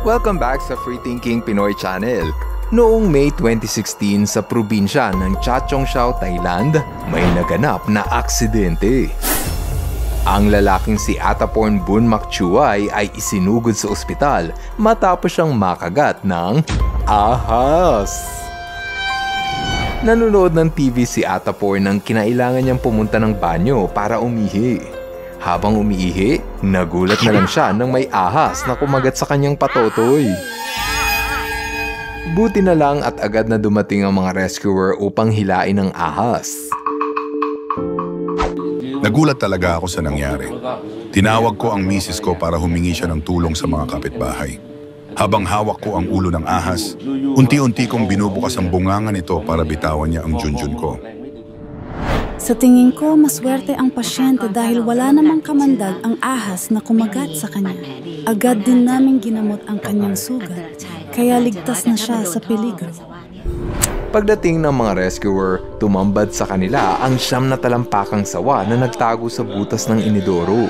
Welcome back sa Free Thinking Pinoy Channel. Noong May 2016 sa probinsya ng Chachoengsao, Thailand, may naganap na aksidente. Ang lalaking si Attaporn Boonmakchuay ay isinugod sa ospital matapos siyang makagat ng ahas. Nanonood ng TV si Attaporn nang kinailangan niyang pumunta ng banyo para umihi. Habang umiihi, nagulat na lang siya nang may ahas na kumagat sa kanyang patotoy. Buti na lang at agad na dumating ang mga rescuer upang hilain ang ahas. Nagulat talaga ako sa nangyari. Tinawag ko ang misis ko para humingi siya ng tulong sa mga kapitbahay. Habang hawak ko ang ulo ng ahas, unti-unti kong binubukas ang bunganga nito para bitawan niya ang junjun ko. Sa tingin ko, maswerte ang pasyente dahil wala namang kamandag ang ahas na kumagat sa kanya. Agad din namin ginamot ang kanyang sugat, kaya ligtas na siya sa peligro. Pagdating ng mga rescuer, tumambad sa kanila ang 9 na talampakang sawa na nagtago sa butas ng inidoro.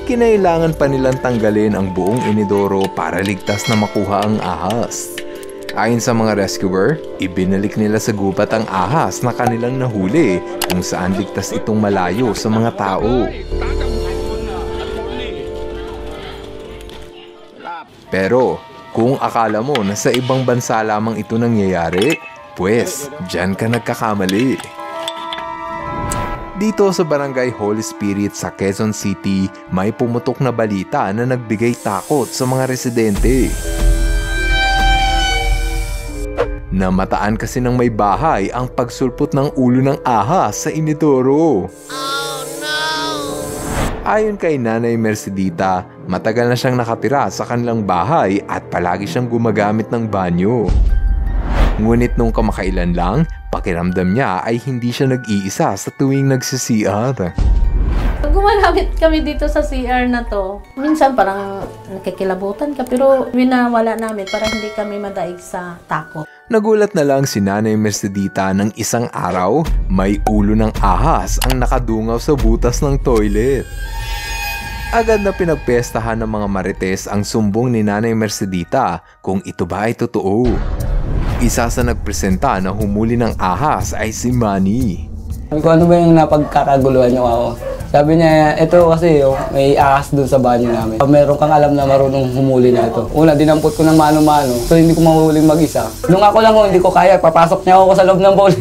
Kinailangan pa nilang tanggalin ang buong inidoro para ligtas na makuha ang ahas. Ayon sa mga rescuer, ibinalik nila sa gubat ang ahas na kanilang nahuli kung saan ligtas itong malayo sa mga tao. Pero kung akala mo na sa ibang bansa lamang ito nangyayari, pues dyan ka nagkakamali. Dito sa Barangay Holy Spirit sa Quezon City, may pumutok na balita na nagbigay takot sa mga residente. Namataan kasi ng may bahay ang pagsulpot ng ulo ng ahas sa inidoro. Oh no! Ayon kay Nanay Mercedita, matagal na siyang nakatira sa kanilang bahay at palagi siyang gumagamit ng banyo. Ngunit nung kamakailan lang, pakiramdam niya ay hindi siya nag-iisa sa tuwing nagsi-CR. Gumagamit kami dito sa CR na to. Minsan parang nakikilabutan ka pero winawala namin para hindi kami madaig sa takot. Nagulat na lang si Nanay Mercedita ng isang araw, may ulo ng ahas ang nakadungaw sa butas ng toilet. Agad na pinagpestahan ng mga marites ang sumbong ni Nanay Mercedita kung ito ba ay totoo. Isa sa nagpresenta na humuli ng ahas ay si Manny. Sabi ko, ano ba yung napagkakaguluhan niyo ako? Sabi niya, ito kasi may ahas dun sa banyo namin. Meron kang alam na marunong humuli na ito. Una, dinampot ko ng mano-mano, so hindi ko mahuling mag-isa. Nung ako lang hindi ko kaya, papasok niya ako sa loob ng bowl.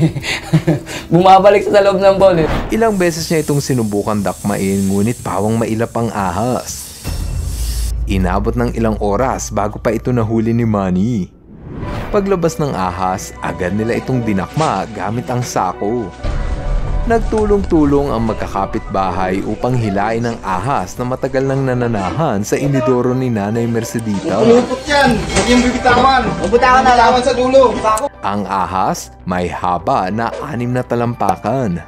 Bumabalik sa loob ng bowl. Ilang beses niya itong sinubukan dakmain, ngunit pawang mailap ang ahas. Inabot ng ilang oras bago pa ito nahuli ni Manny. Paglabas ng ahas, agad nila itong dinakma gamit ang sako. Nagtulong-tulong ang magkakapit-bahay upang hilain ang ahas na matagal nang nananahan sa inidoro ni Nanay Mercedita. Pulupot yan! Huwag yung bibitawan! Mabutawan na lawan sa dulo! Ang ahas may haba na 6 na talampakan.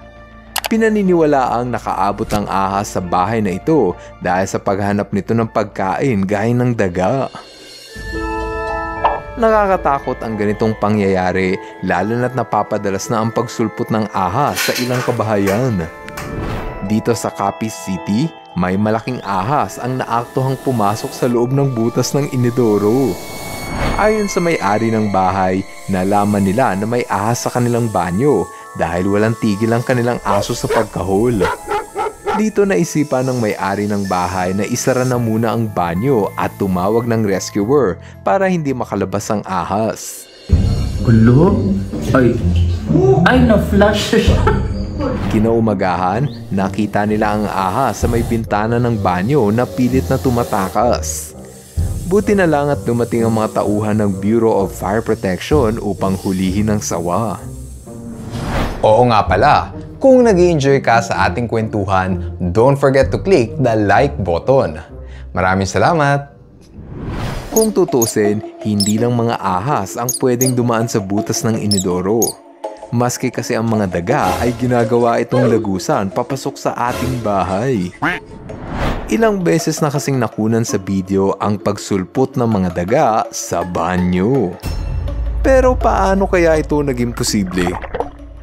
Pinaniniwalaang nakaabot ang ahas sa bahay na ito dahil sa paghanap nito ng pagkain gaya ng daga. Nakakatakot ang ganitong pangyayari lalo na't napapadalas na ang pagsulpot ng ahas sa ilang kabahayan. Dito sa Capiz City, may malaking ahas ang naaktuhang pumasok sa loob ng butas ng inidoro. Ayon sa may-ari ng bahay, nalaman nila na may ahas sa kanilang banyo dahil walang tigil ang kanilang aso sa pagkahol. Dito naisipan ng may-ari ng bahay na isara na muna ang banyo at tumawag ng rescuer para hindi makalabas ang ahas. Gulo? Ay na-flash siya. Kinaumagahan, nakita nila ang ahas sa may bintana ng banyo na pilit na tumatakas. Buti na lang at dumating ang mga tauhan ng Bureau of Fire Protection upang hulihin ang sawa. Oo nga pala, kung nag-i-enjoy ka sa ating kwentuhan, don't forget to click the like button. Maraming salamat! Kung tutusin, hindi lang mga ahas ang pwedeng dumaan sa butas ng inidoro. Maski kasi ang mga daga ay ginagawa itong lagusan papasok sa ating bahay. Ilang beses na kasing nakunan sa video ang pagsulpot ng mga daga sa banyo. Pero paano kaya ito naging posible?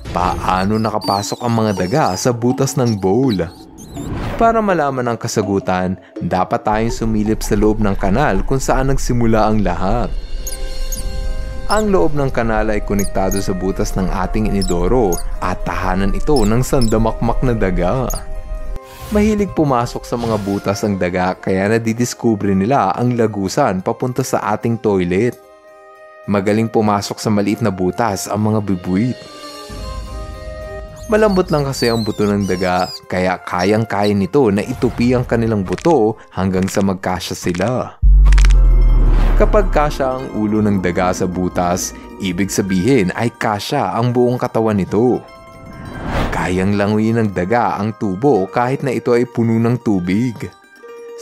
Paano nakapasok ang mga daga sa butas ng bowl? Para malaman ang kasagutan, dapat tayong sumilip sa loob ng kanal kung saan nagsimula ang lahat. Ang loob ng kanal ay konektado sa butas ng ating inidoro at tahanan ito ng sandamakmak na daga. Mahilig pumasok sa mga butas ang daga kaya nadidiskubre nila ang lagusan papunta sa ating toilet. Magaling pumasok sa maliit na butas ang mga bibuit. Malambot lang kasi ang buto ng daga kaya kayang-kaya nito na itupi ang kanilang buto hanggang sa magkasya sila. Kapag kasya ang ulo ng daga sa butas, ibig sabihin ay kasya ang buong katawan nito. Kayang languyin ng daga ang tubo kahit na ito ay puno ng tubig.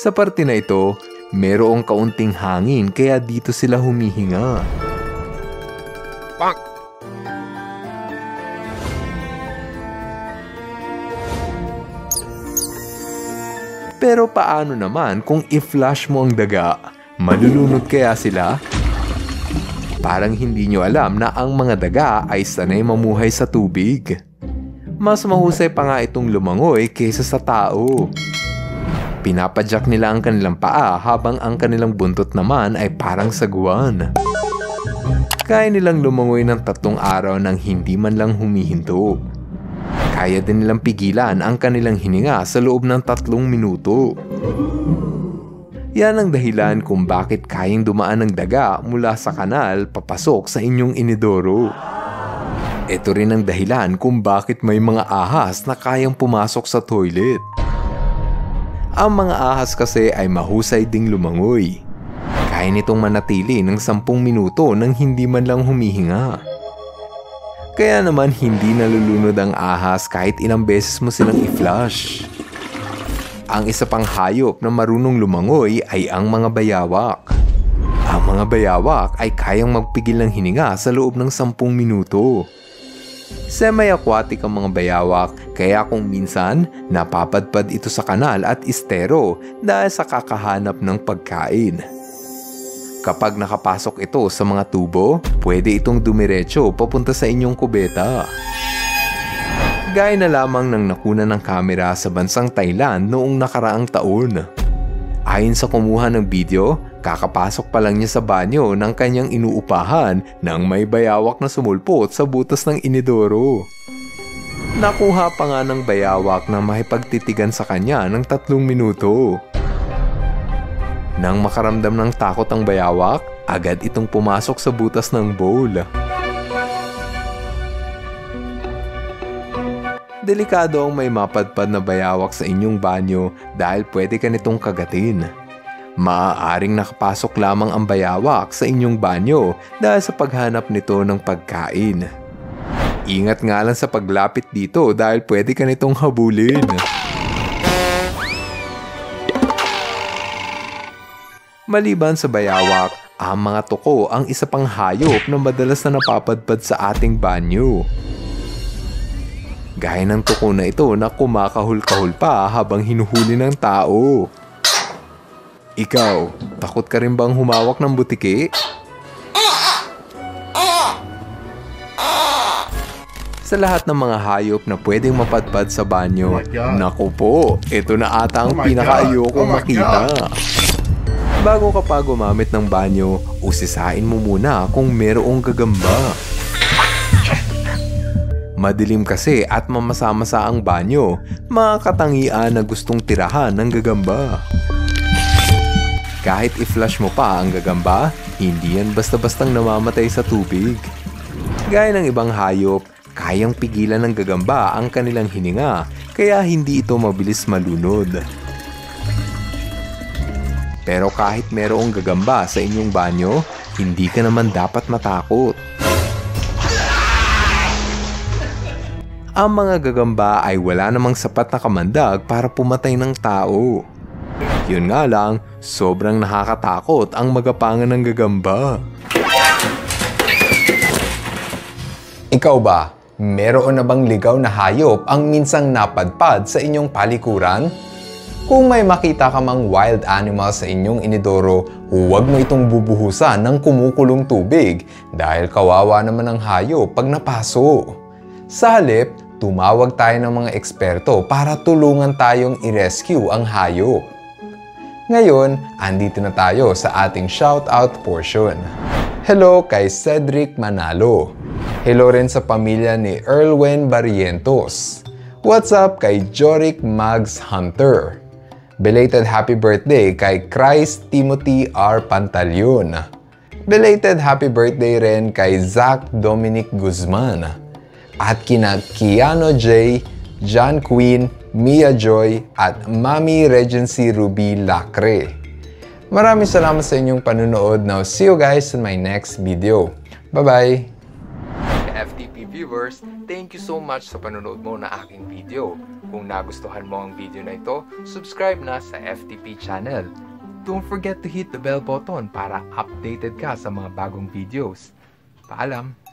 Sa parte na ito, mayroong kaunting hangin kaya dito sila humihinga. Pero paano naman kung i-flush mo ang daga? Malulunod kaya sila? Parang hindi nyo alam na ang mga daga ay sanay mamuhay sa tubig. Mas mahusay pa nga itong lumangoy kaysa sa tao. Pinapadyak nila ang kanilang paa habang ang kanilang buntot naman ay parang saguan. Kaya nilang lumangoy ng 3 araw nang hindi man lang humihinto. Kaya din nilang pigilan ang kanilang hininga sa loob ng 3 minuto. Yan ang dahilan kung bakit kayang dumaan ng daga mula sa kanal papasok sa inyong inidoro. Ito rin ang dahilan kung bakit may mga ahas na kayang pumasok sa toilet. Ang mga ahas kasi ay mahusay ding lumangoy. Kaya nitong manatili ng 10 minuto nang hindi man lang humihinga. Kaya naman hindi nalulunod ang ahas kahit ilang beses mo silang i-flush. Ang isa pang hayop na marunong lumangoy ay ang mga bayawak. Ang mga bayawak ay kayang magpigil ng hininga sa loob ng 10 minuto. Semi-aquatic ang mga bayawak kaya kung minsan napapadpad ito sa kanal at estero dahil sa kakahanap ng pagkain. Kapag nakapasok ito sa mga tubo, pwede itong dumiretso papunta sa inyong kubeta. Gaya na lamang ng nakuna ng kamera sa bansang Thailand noong nakaraang taon. Ayon sa kumuha ng video, kakapasok pa lang niya sa banyo ng kanyang inuupahan nang may bayawak na sumulpot sa butas ng inidoro. Nakuha pa nga ng bayawak na makipagtitigan sa kanya ng 3 minuto. Nang makaramdam ng takot ang bayawak, agad itong pumasok sa butas ng bowl. Delikado ang may mapadpad na bayawak sa inyong banyo dahil pwede ka nitong kagatin. Maaaring nakapasok lamang ang bayawak sa inyong banyo dahil sa paghanap nito ng pagkain. Ingat nga lang sa paglapit dito dahil pwede ka nitong habulin. Maliban sa bayawak, ang mga tuko ang isa pang hayop na madalas na napapadpad sa ating banyo. Gaya ng tuko na ito na kumakahul-kahul pa habang hinuhuli ng tao. Ikaw, takot ka rin bang humawak ng butiki? Sa lahat ng mga hayop na pwedeng mapadpad sa banyo, naku po, ito na ata ang pinaka-ayokong makita. Bago ka pa gumamit ng banyo, usisain mo muna kung merong gagamba. Madilim kasi at mamasa-masa ang banyo, mga katangian na gustong tirahan ng gagamba. Kahit i-flush mo pa ang gagamba, hindi yan basta-bastang namamatay sa tubig. Gaya ng ibang hayop, kayang pigilan ng gagamba ang kanilang hininga, kaya hindi ito mabilis malunod. Pero kahit merong gagamba sa inyong banyo, hindi ka naman dapat matakot. Ang mga gagamba ay wala namang sapat na kamandag para pumatay ng tao. Yun nga lang, sobrang nakakatakot ang magapangan ng gagamba. Ikaw ba, meron na bang ligaw na hayop ang minsang napadpad sa inyong palikuran? Kung may makita ka mang wild animal sa inyong inidoro, huwag mo itong bubuhusan ng kumukulong tubig dahil kawawa naman ang hayop pag napaso. Sa halip, tumawag tayo ng mga eksperto para tulungan tayong i-rescue ang hayop. Ngayon, andito na tayo sa ating shoutout portion. Hello kay Cedric Manalo. Hello rin sa pamilya ni Erwin Barrientos. What's up kay Joric Mags Hunter. Belated happy birthday kay Christ Timothy R. Pantalion. Belated happy birthday rin kay Zach Dominic Guzman. At kina Kiano J, John Queen, Mia Joy, at Mami Regency Ruby Lacre. Maraming salamat sa inyong panunood. Now, see you guys in my next video. Bye-bye! FTP viewers, thank you so much sa panonood mo na aking video. Kung nagustuhan mo ang video na ito, subscribe na sa FTP channel. Don't forget to hit the bell button para updated ka sa mga bagong videos. Paalam!